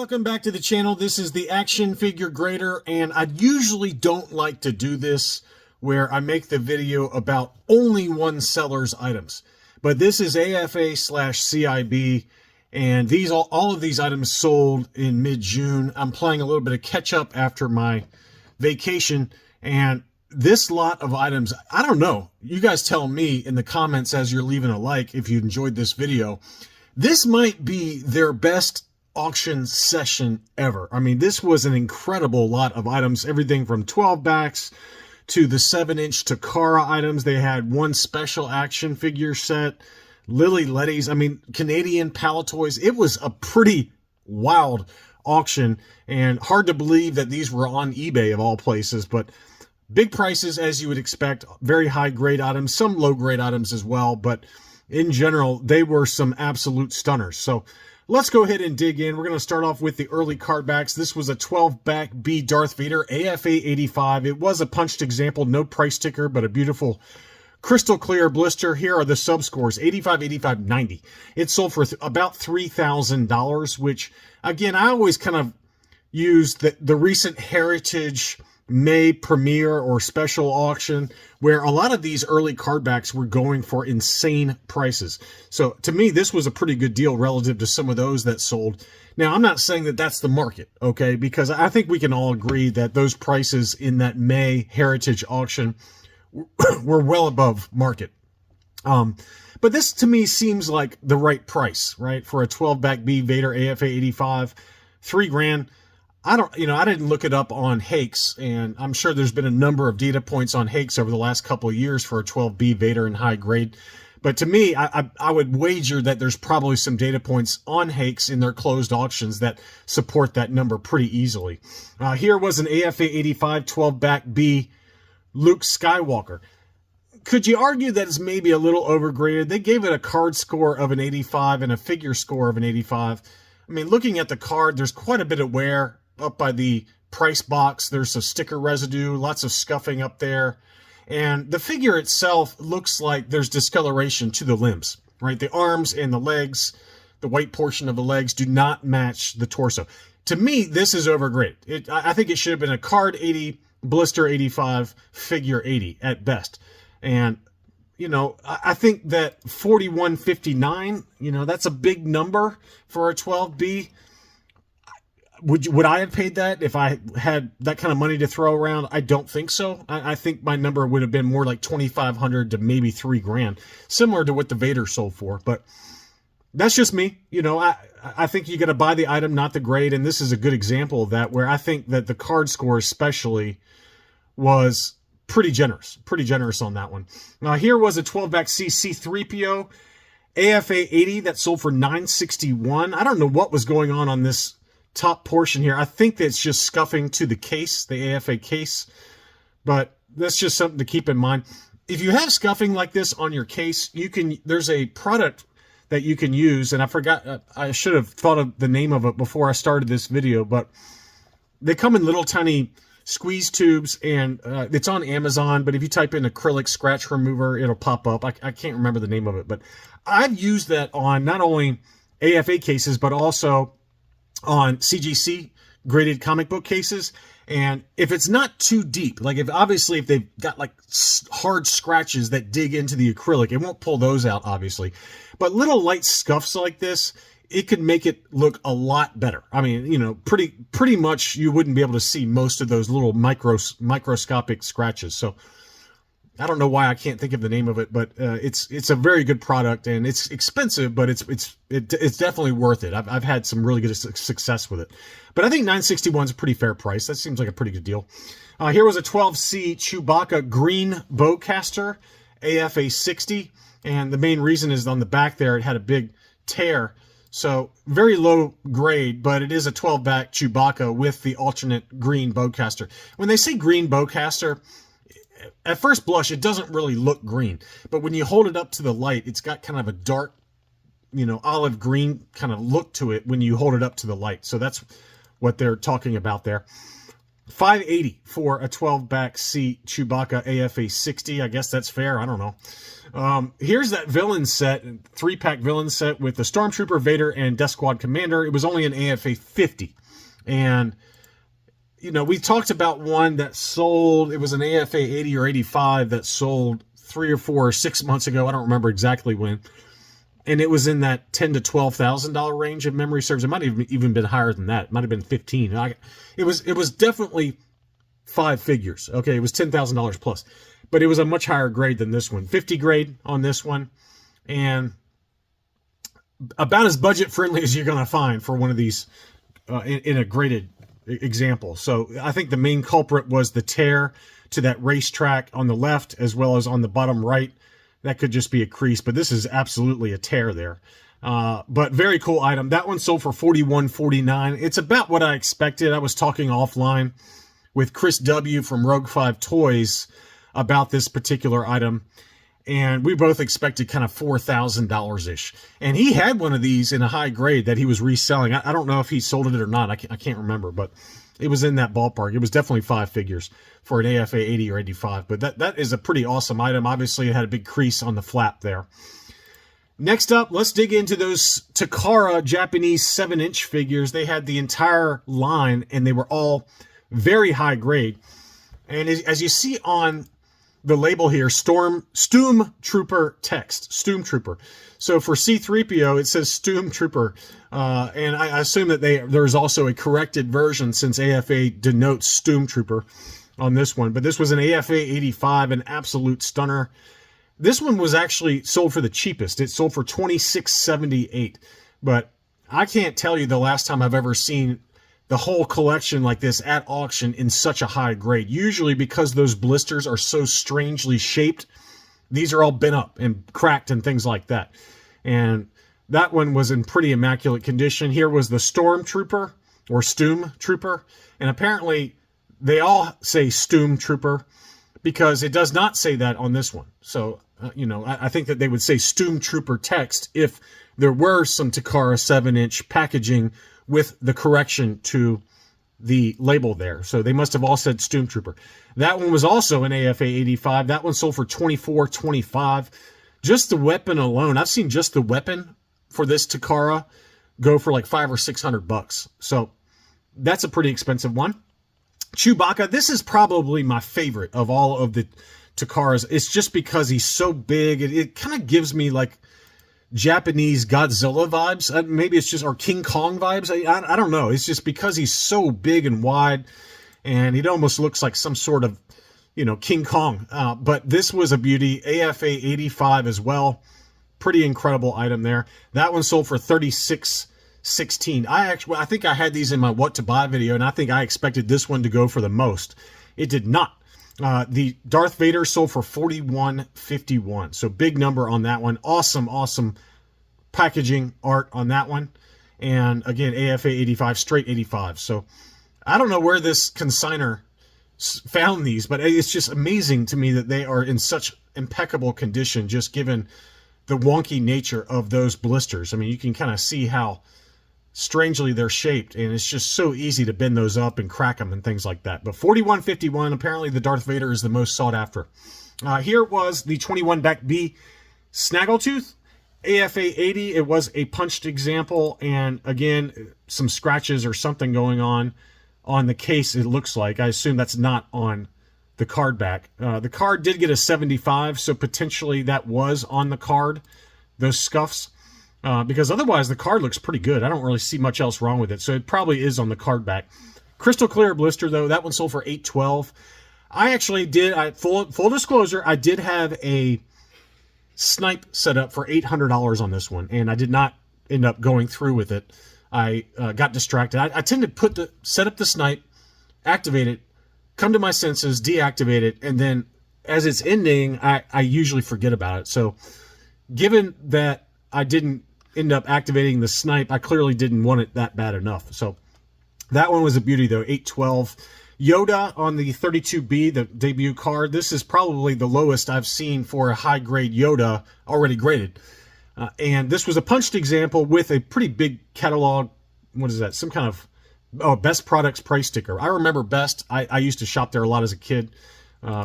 welcome back to the channel. This is the action figure grader, and I usually don't like to do this where I make the video about only one seller's items. But this is AFA/CIB, and all of these items sold in mid-June. I'm playing a little bit of catch up after my vacation, and this lot of items, I don't know. You guys tell me in the comments as you're leaving a like if you enjoyed this video. This might be their best auction session ever. I mean, this was an incredible lot of items, everything from 12 backs to the 7-inch Takara items. They had one special action figure set, Lily Letty's, I mean, Canadian Palatoys. It was a pretty wild auction, and hard to believe that these were on eBay of all places, but big prices as you would expect, very high grade items, some low grade items as well, but in general, they were some absolute stunners. So let's go ahead and dig in. We're going to start off with the early card backs. This was a 12-back B Darth Vader AFA 85. It was a punched example, no price sticker, but a beautiful crystal clear blister. Here are the sub scores: 85, 85, 90. It sold for about $3,000, which, again, I always kind of use the recent Heritage May premiere or special auction where a lot of these early card backs were going for insane prices. So to me, this was a pretty good deal relative to some of those that sold. Now, I'm not saying that that's the market, okay, because I think we can all agree that those prices in that May Heritage auction were well above market. But this to me seems like the right price, right, for a 12-back B Vader AFA 85, $3,000. I didn't look it up on Hakes, and I'm sure there's been a number of data points on Hakes over the last couple of years for a 12B Vader in high grade. But to me, I would wager that there's probably some data points on Hakes in their closed auctions that support that number pretty easily. Here was an AFA 85 12-back B Luke Skywalker. Could you argue that it's maybe a little overgraded? They gave it a card score of an 85 and a figure score of an 85. I mean, looking at the card, there's quite a bit of wear up by the price box. There's a sticker residue, lots of scuffing up there. And the figure itself looks like there's discoloration to the limbs, right? The arms and the legs, the white portion of the legs do not match the torso. To me, this is overgraded. I think it should have been a card 80, blister 85, figure 80 at best. And, you know, I think that $41.59, that's a big number for a 12B. Would I have paid that if I had that kind of money to throw around? I don't think so. I think my number would have been more like $2,500 to maybe $3,000, similar to what the Vader sold for. But that's just me. I think you got to buy the item, not the grade. And this is a good example of that, where I think that the card score especially was pretty generous on that one. Now, here was a 12-back C3PO AFA 80 that sold for $961. I don't know what was going on this top portion here. I think that's just scuffing to the case, the AFA case, but that's just something to keep in mind. If you have scuffing like this on your case, there's a product that you can use, and I forgot, I should have thought of the name of it before I started this video, but they come in little tiny squeeze tubes, and it's on Amazon, but if you type in acrylic scratch remover, it'll pop up. I can't remember the name of it, but I've used that on not only AFA cases, but also on CGC graded comic book cases. And if it's not too deep, like if they've got like hard scratches that dig into the acrylic, it won't pull those out, obviously. But little light scuffs like this, it could make it look a lot better. I mean, pretty much you wouldn't be able to see most of those little microscopic scratches. So I don't know why I can't think of the name of it, but it's a very good product, and it's expensive, but it's definitely worth it. I've had some really good success with it. But I think $961 is a pretty fair price. That seems like a pretty good deal. Here was a 12C Chewbacca green bowcaster AFA 60, and the main reason is on the back there it had a big tear. So very low grade, but it is a 12-back Chewbacca with the alternate green bowcaster. When they say green bowcaster, at first blush, it doesn't really look green, but when you hold it up to the light, it's got kind of a dark, olive green kind of look to it when you hold it up to the light. So that's what they're talking about there. $580 for a 12-back C Chewbacca AFA 60. I guess that's fair. I don't know. Here's that villain set, 3-pack villain set with the Stormtrooper, Vader, and Death Squad Commander. It was only an AFA 50. And, you know, we talked about one that sold, it was an AFA 80 or 85 that sold 3 or 4 or 6 months ago. I don't remember exactly when. And it was in that $10,000 to $12,000 range, if memory serves. It might have even been higher than that. It might have been 15. It was definitely 5 figures. Okay, it was $10,000 plus. But it was a much higher grade than this one. 50 grade on this one. And about as budget friendly as you're going to find for one of these in a graded example. So I think the main culprit was the tear to that racetrack on the left as well as on the bottom right. That could just be a crease, but this is absolutely a tear there. But very cool item. That one sold for $41.49. It's about what I expected. I was talking offline with Chris W. from Rogue 5 Toys about this particular item, and we both expected kind of $4,000-ish. And he had one of these in a high grade that he was reselling. I don't know if he sold it or not. I can't remember, but it was in that ballpark. It was definitely 5 figures for an AFA 80 or 85. But that is a pretty awesome item. Obviously, it had a big crease on the flap there. Next up, let's dig into those Takara Japanese 7-inch figures. They had the entire line, and they were all very high grade. And as you see on the label here, Stormtrooper text, Stormtrooper. So for C-3PO, it says Stormtrooper, and I assume that there's also a corrected version since AFA denotes Stormtrooper on this one. But this was an AFA 85, an absolute stunner. This one was actually sold for the cheapest. It sold for $26.78. But I can't tell you the last time I've ever seen the whole collection like this at auction in such a high grade. Usually because those blisters are so strangely shaped, these are all bent up and cracked and things like that. And that one was in pretty immaculate condition. Here was the Stormtrooper or Stormtrooper. And apparently they all say Stormtrooper because it does not say that on this one. So, you know, I think that they would say Stormtrooper text if there were some Takara 7-inch packaging with the correction to the label there. So they must have all said Stormtrooper. That one was also an AFA 85. That one sold for $24.25. Just the weapon alone, I've seen just the weapon for this Takara go for like $500 or $600. So that's a pretty expensive one. Chewbacca, this is probably my favorite of all of the Takaras. It's just because he's so big. It kind of gives me like Japanese Godzilla vibes. Maybe it's just, or King Kong vibes. I don't know. It's just because he's so big and wide, and it almost looks like some sort of, you know, King Kong. But this was a beauty. AFA 85 as well. Pretty incredible item there. That one sold for $36.16. I think I had these in my what to buy video, and I think I expected this one to go for the most. It did not. The Darth Vader sold for $41.51. So big number on that one. Awesome packaging art on that one. And again, AFA 85, straight 85. So I don't know where this consignor found these, but it's just amazing to me that they are in such impeccable condition, just given the wonky nature of those blisters. I mean, you can kind of see how strangely they're shaped, and it's just so easy to bend those up and crack them and things like that. But $41.51, apparently the Darth Vader is the most sought after. Here was the 21 back B Snaggletooth, AFA 80. It was a punched example, and again, some scratches or something going on the case, it looks like. I assume that's not on the card back. The card did get a 75, so potentially that was on the card, those scuffs. Because otherwise the card looks pretty good. I don't really see much else wrong with it, so it probably is on the card back. Crystal clear blister, though. That one sold for $8.12. I actually did, full disclosure, I did have a snipe set up for $800 on this one, and I did not end up going through with it. I got distracted. I tend to set up the snipe, activate it, come to my senses, deactivate it, and then as it's ending, I usually forget about it. So given that I didn't end up activating the snipe, I clearly didn't want it that bad enough. So that one was a beauty, though. $8.12. Yoda on the 32B, the debut card. This is probably the lowest I've seen for a high-grade Yoda already graded. And this was a punched example with a pretty big catalog. What is that? Some kind of Best Products price sticker. I remember Best. I used to shop there a lot as a kid.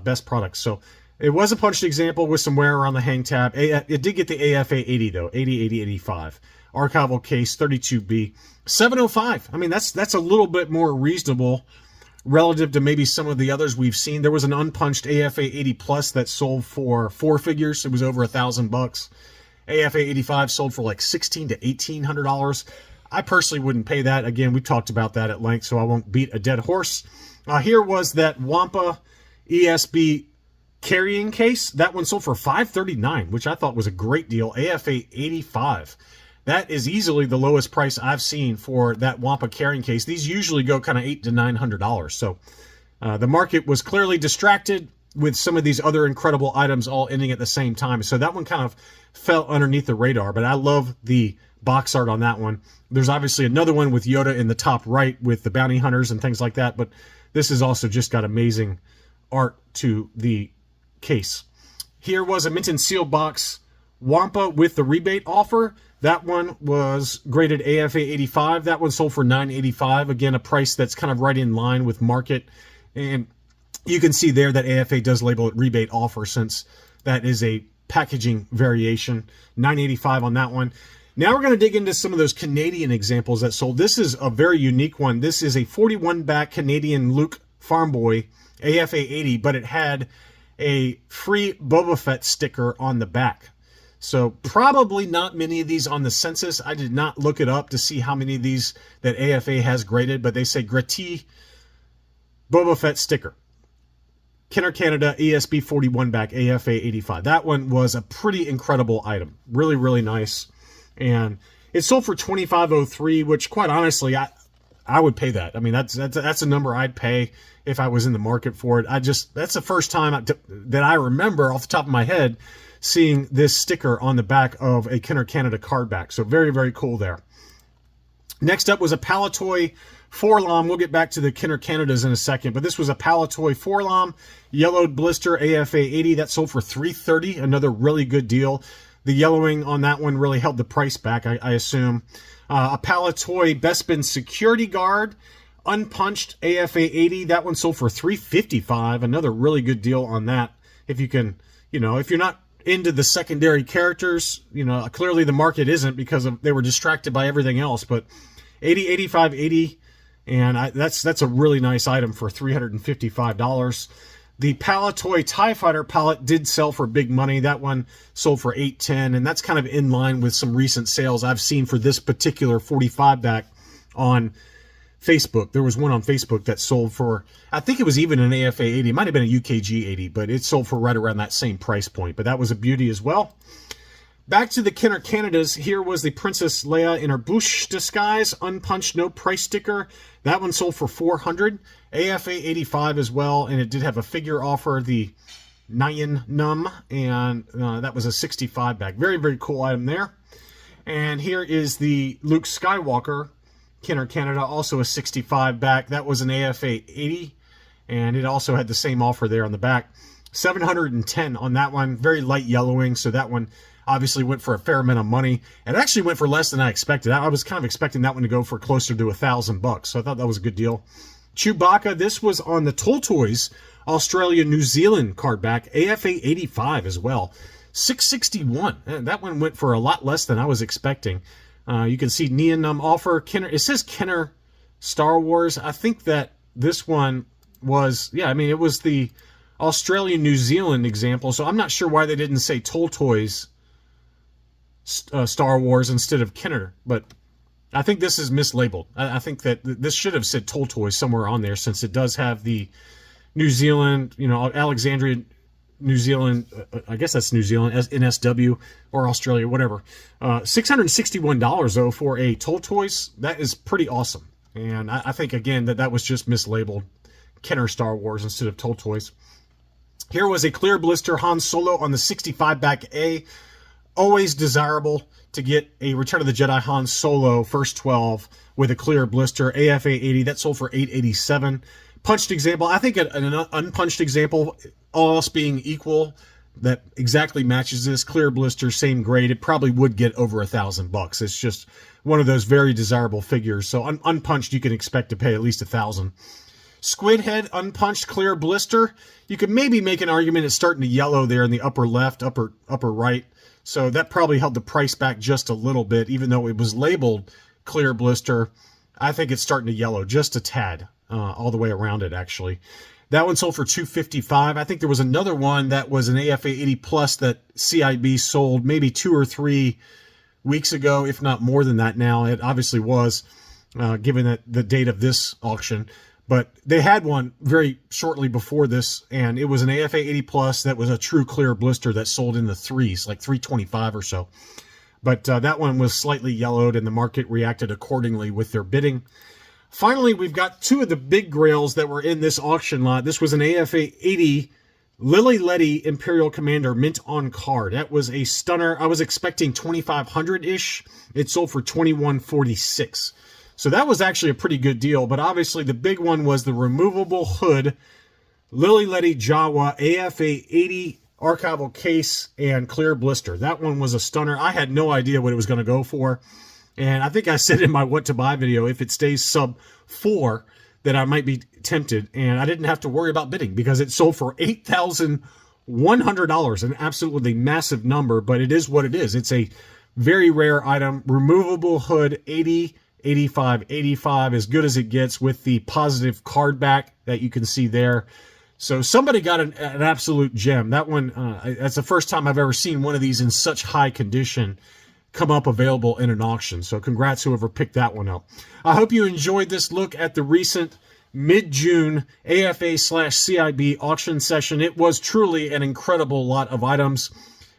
Best Products. So It was a punched example with some wear around the hang tab. It did get the AFA 80 though, 80, 80, 85. Archival case, 32B, 705. I mean, that's a little bit more reasonable relative to maybe some of the others we've seen. There was an unpunched AFA 80 Plus that sold for 4 figures. It was over $1,000. AFA 85 sold for like $1,600 to $1,800. I personally wouldn't pay that. Again, we talked about that at length, so I won't beat a dead horse. Here was that Wampa ESB carrying case. That one sold for $539, which I thought was a great deal. AFA 85. That is easily the lowest price I've seen for that Wampa carrying case. These usually go kind of $800 to $900. So the market was clearly distracted with some of these other incredible items all ending at the same time. So that one kind of fell underneath the radar, but I love the box art on that one. There's obviously another one with Yoda in the top right with the bounty hunters and things like that, but this has also just got amazing art to the case. Here was a mint and seal box Wampa with the rebate offer. That one was graded AFA 85. That one sold for $985. Again, a price that's kind of right in line with market. And you can see there that AFA does label it rebate offer since that is a packaging variation. $985 on that one. Now we're going to dig into some of those Canadian examples that sold. This is a very unique one. This is a 41 back Canadian Luke Farm Boy AFA 80, but it had a free Boba Fett sticker on the back. So probably not many of these on the census. I did not look it up to see how many of these that AFA has graded, but they say Gratis Boba Fett sticker. Kenner Canada ESB 41 back AFA 85. That one was a pretty incredible item. Really, really nice. And it sold for $25.03, which quite honestly, I would pay that. I mean, that's a number I'd pay if I was in the market for it. That's the first time that I remember off the top of my head seeing this sticker on the back of a Kenner Canada card back. So very, very cool there. Next up was a Palatoy Forlom. We'll get back to the Kenner Canadas in a second, but this was a Palatoy Forlom, yellowed blister AFA 80. That sold for $330, another really good deal. The yellowing on that one really held the price back, I assume. A Palatoy Bespin Security Guard, unpunched AFA 80. That one sold for $355, another really good deal on that. If you can, if you're not into the secondary characters, clearly the market isn't because they were distracted by everything else, but 80, 85, 80, and that's a really nice item for $355. The Palatoy TIE Fighter palette did sell for big money. That one sold for $810, and that's kind of in line with some recent sales I've seen for this particular 45 back on Facebook. There was one on Facebook that sold for, I think it was even an AFA 80. It might have been a UKG 80, but it sold for right around that same price point. But that was a beauty as well. Back to the Kenner Canadas. Here was the Princess Leia in her Bouche disguise, unpunched, no price sticker. That one sold for $400. AFA 85 as well, and it did have a figure offer, the Nyan Num, and that was a 65 back. Very, very cool item there. And here is the Luke Skywalker Kenner Canada, also a 65 back. That was an AFA 80, and it also had the same offer there on the back. $710 on that one. Very light yellowing, so that one obviously went for a fair amount of money. It actually went for less than I expected. I was kind of expecting that one to go for closer to $1,000, so I thought that was a good deal. Chewbacca, this was on the Toll Toys Australia New Zealand card back, AFA 85 as well. $661. That one went for a lot less than I was expecting. You can see Neon offer. Kenner, it says Kenner Star Wars. I think that this one was, it was the Australia New Zealand example, so I'm not sure why they didn't say Toll Toys Star Wars instead of Kenner, but I think this is mislabeled. I think that this should have said Toll Toys somewhere on there, since it does have the New Zealand, Alexandria, New Zealand, I guess that's New Zealand, as NSW or Australia, whatever. $661 though for a Toll Toys. That is pretty awesome. And I think, again, that was just mislabeled Kenner Star Wars instead of Toll Toys. Here was a clear blister Han Solo on the 65 back A. Always desirable to get a Return of the Jedi Han Solo first 12 with a clear blister. AFA 80, that sold for $887. Punched example, I think an unpunched example, all else being equal, that exactly matches this. Clear blister, same grade. It probably would get over $1,000. It's just one of those very desirable figures. So unpunched, you can expect to pay at least $1,000. Squid head unpunched clear blister. You could maybe make an argument it's starting to yellow there in the upper left, upper right. So that probably held the price back just a little bit, even though it was labeled clear blister. I think it's starting to yellow just a tad, all the way around it, actually. That one sold for $255. I think there was another one that was an AFA 80 Plus that CIB sold maybe 2 or 3 weeks ago, if not more than that now. It obviously was, given that the date of this auction. But they had one very shortly before this, and it was an AFA 80 Plus that was a true clear blister that sold in the threes, like $325 or so. But that one was slightly yellowed, and the market reacted accordingly with their bidding. Finally, we've got 2 of the big grails that were in this auction lot. This was an AFA 80 Lily Letty Imperial Commander mint on card. That was a stunner. I was expecting 2,500-ish. It sold for $2,146. So that was actually a pretty good deal, but obviously the big one was the removable hood Lily Letty Jawa AFA 80 archival case and clear blister. That one was a stunner. I had no idea what it was going to go for. And I think I said in my what to buy video, if it stays sub 4, that I might be tempted. And I didn't have to worry about bidding because it sold for $8,100, an absolutely massive number, but it is what it is. It's a very rare item. Removable hood, 80, 85, 85, as good as it gets with the positive card back that you can see there. So somebody got an absolute gem. That one, that's the first time I've ever seen one of these in such high condition come up available in an auction. So congrats whoever picked that one up. I hope you enjoyed this look at the recent mid-June AFA/CIB auction session. It was truly an incredible lot of items.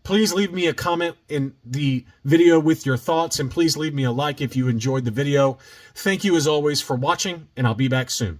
Please leave me a comment in the video with your thoughts, and please leave me a like if you enjoyed the video. Thank you as always for watching, and I'll be back soon.